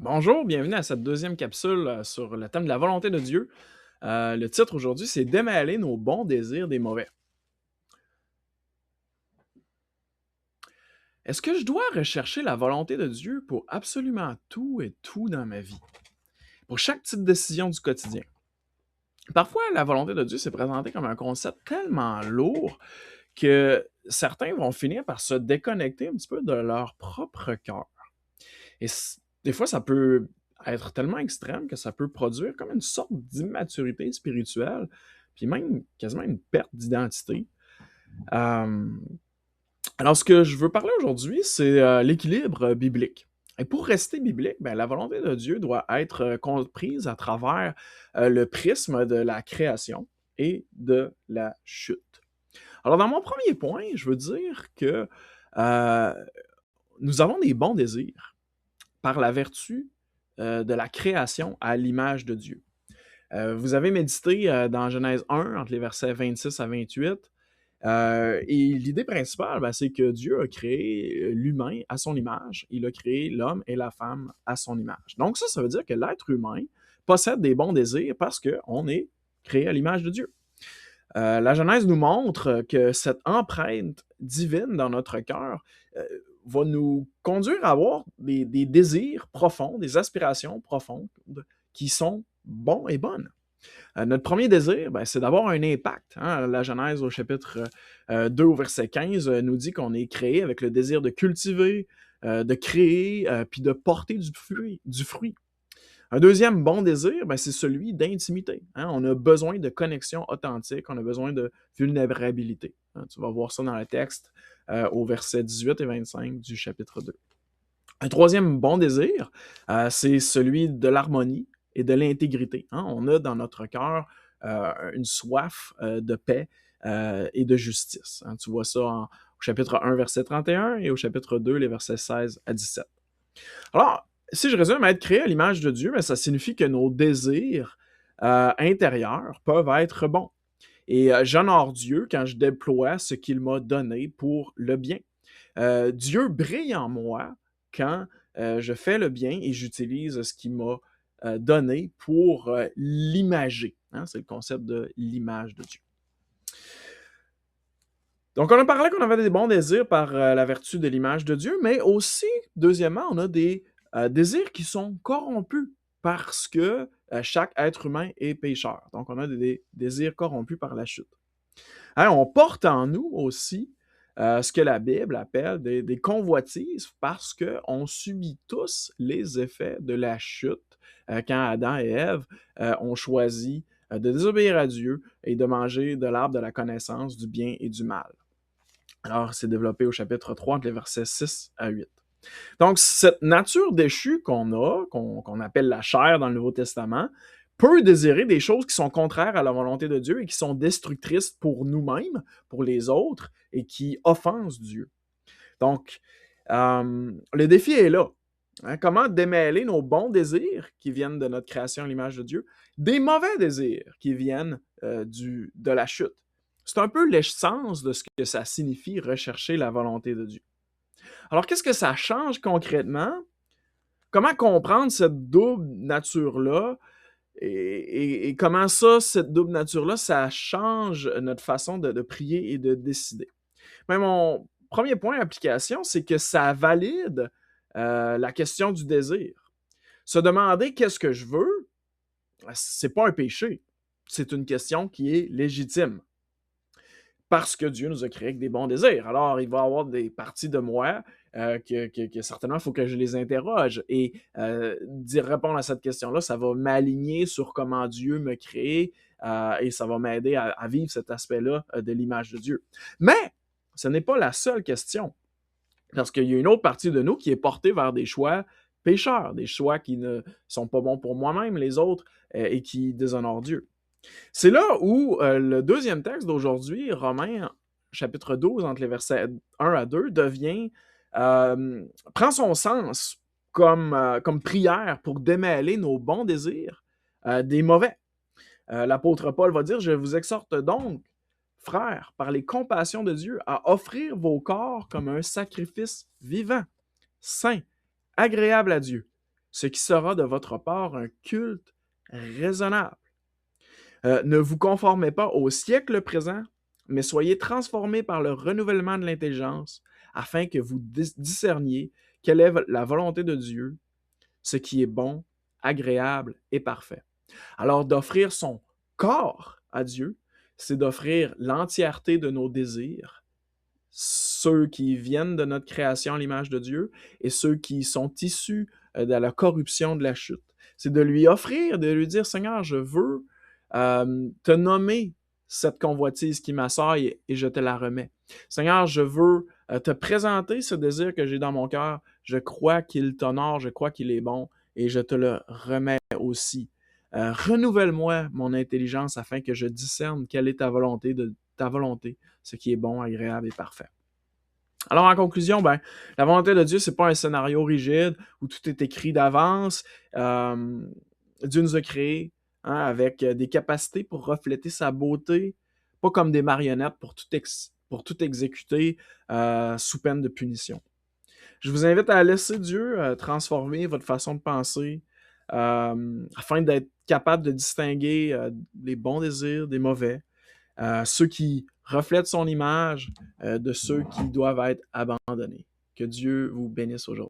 Bonjour, bienvenue à cette deuxième capsule sur le thème de la volonté de Dieu. Le titre aujourd'hui, c'est démêler nos bons désirs des mauvais. Est-ce que je dois rechercher la volonté de Dieu pour absolument tout et tout dans ma vie? Pour chaque petite décision du quotidien. Parfois, la volonté de Dieu s'est présentée comme un concept tellement lourd que certains vont finir par se déconnecter un petit peu de leur propre cœur. Et des fois, ça peut être tellement extrême que ça peut produire comme une sorte d'immaturité spirituelle, puis même quasiment une perte d'identité. Hem, alors ce que je veux parler aujourd'hui, c'est, l'équilibre, biblique. Et pour rester biblique, ben, la volonté de Dieu doit être, comprise à travers, le prisme de la création et de la chute. Alors dans mon premier point, je veux dire que, heu, nous avons des bons désirs par la vertu, de la création à l'image de Dieu. Vous avez médité, dans Genèse 1 entre les versets 26 à 28, et l'idée principale, ben, c'est que Dieu a créé, l'humain à son image. Il a créé l'homme et la femme à son image. Donc ça veut dire que l'être humain possède des bons désirs parce qu'on est créé à l'image de Dieu. La Genèse nous montre que cette empreinte divine dans notre cœur va nous conduire à avoir des désirs profonds, des aspirations profondes qui sont bons et bonnes. Notre premier désir, ben, c'est d'avoir un impact. Hein. La Genèse au chapitre 2 au verset 15 nous dit qu'on est créé avec le désir de cultiver, de créer, puis de porter du fruit. Un deuxième bon désir, ben, c'est celui d'intimité. Hein. On a besoin de connexion authentique, on a besoin de vulnérabilité. Hein. Tu vas voir ça dans le texte au verset 18 et 25 du chapitre 2. Un troisième bon désir, c'est celui de l'harmonie et de l'intégrité. Hein. On a dans notre cœur une soif de paix et de justice. Hein. Tu vois ça au chapitre 1, verset 31 et au chapitre 2, les versets 16 à 17. Alors, si je résume, être créé à l'image de Dieu, ben, ça signifie que nos désirs intérieurs peuvent être bons. Et j'honore Dieu quand je déploie ce qu'il m'a donné pour le bien. Dieu brille en moi quand je fais le bien et j'utilise ce qu'il m'a donné pour l'imager. Hein. C'est le concept de l'image de Dieu. Donc, on a parlé qu'on avait des bons désirs par la vertu de l'image de Dieu, mais aussi, deuxièmement, on a des désirs qui sont corrompus parce que chaque être humain est pécheur. Donc, on a des désirs corrompus par la chute. Hein, on porte en nous aussi ce que la Bible appelle des convoitises parce qu'on subit tous les effets de la chute quand Adam et Ève ont choisi de désobéir à Dieu et de manger de l'arbre de la connaissance du bien et du mal. Alors, c'est développé au chapitre 3, entre les versets 6 à 8. Donc, cette nature déchue qu'on a, qu'on appelle la chair dans le Nouveau Testament, peut désirer des choses qui sont contraires à la volonté de Dieu et qui sont destructrices pour nous-mêmes, pour les autres, et qui offensent Dieu. Donc, le défi est là. Hein. Comment démêler nos bons désirs qui viennent de notre création à l'image de Dieu des mauvais désirs qui viennent de la chute? C'est un peu l'essence de ce que ça signifie rechercher la volonté de Dieu. Alors, qu'est-ce que ça change concrètement? Comment comprendre cette double nature-là et comment ça, cette double nature-là, ça change notre façon de prier et de décider? Mais mon premier point d'application, c'est que ça valide la question du désir. Se demander qu'est-ce que je veux, c'est pas un péché. C'est une question qui est légitime. Parce que Dieu nous a créés avec des bons désirs. Alors, il va y avoir des parties de moi que certainement, il faut que je les interroge. Et dire répondre à cette question-là, ça va m'aligner sur comment Dieu me crée et ça va m'aider à vivre cet aspect-là de l'image de Dieu. Mais ce n'est pas la seule question. Parce qu'il y a une autre partie de nous qui est portée vers des choix pécheurs, des choix qui ne sont pas bons pour moi-même, les autres, et qui déshonorent Dieu. C'est là où le deuxième texte d'aujourd'hui, Romains chapitre 12, entre les versets 1 à 2, prend son sens comme prière pour démêler nos bons désirs des mauvais. L'apôtre Paul va dire, je vous exhorte donc, frères, par les compassions de Dieu, à offrir vos corps comme un sacrifice vivant, saint, agréable à Dieu. ce qui sera de votre part un culte raisonnable. Ne vous conformez pas au siècle présent, mais soyez transformés par le renouvellement de l'intelligence, afin que vous discerniez quelle est la volonté de Dieu, ce qui est bon, agréable et parfait. Alors, d'offrir son corps à Dieu, c'est d'offrir l'entièreté de nos désirs, ceux qui viennent de notre création à l'image de Dieu et ceux qui sont issus de la corruption de la chute. C'est de lui offrir, de lui dire, Seigneur, je veux te nommer cette convoitise qui m'assaille et je te la remets. Seigneur, je veux te présenter ce désir que j'ai dans mon cœur. Je crois qu'il t'honore, je crois qu'il est bon et je te le remets aussi. Renouvelle-moi mon intelligence afin que je discerne quelle est ta volonté, ce qui est bon, agréable et parfait. Alors, en conclusion, la volonté de Dieu, c'est pas un scénario rigide où tout est écrit d'avance. Dieu nous a créés avec des capacités pour refléter sa beauté, pas comme des marionnettes pour tout exécuter sous peine de punition. Je vous invite à laisser Dieu transformer votre façon de penser afin d'être capable de distinguer les bons désirs des mauvais, ceux qui reflètent son image de ceux qui doivent être abandonnés. Que Dieu vous bénisse aujourd'hui.